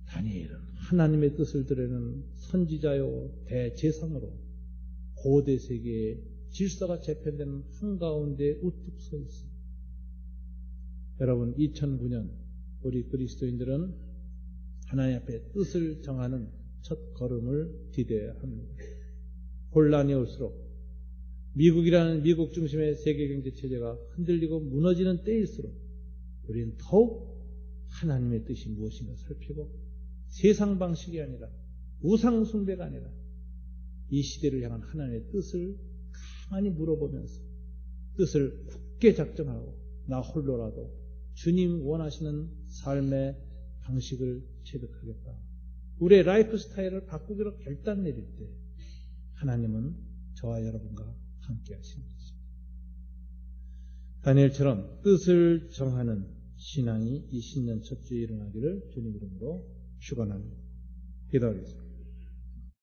다니엘은 하나님의 뜻을 드러내는 선지자요 대제사장으로 고대 세계의 질서가 재편되는 한가운데 우뚝 서 있습니다. 여러분, 2009년 우리 그리스도인들은 하나님 앞에 뜻을 정하는 첫 걸음을 디뎌야 합니다. 혼란이 올수록 미국이라는 미국 중심의 세계 경제 체제가 흔들리고 무너지는 때일수록 우리는 더욱 하나님의 뜻이 무엇인가 살피고 세상 방식이 아니라 우상 숭배가 아니라 이 시대를 향한 하나님의 뜻을 가만히 물어보면서 뜻을 굳게 작정하고 나 홀로라도 주님 원하시는 삶의 방식을 체득하겠다. 우리의 라이프 스타일을 바꾸기로 결단 내릴 때 하나님은 저와 여러분과 함께 하시는 것입니다. 다니엘처럼 뜻을 정하는 신앙이 이 신년 첫 주에 일어나기를 주님 이름으로 축원합니다. 기도하겠습니다.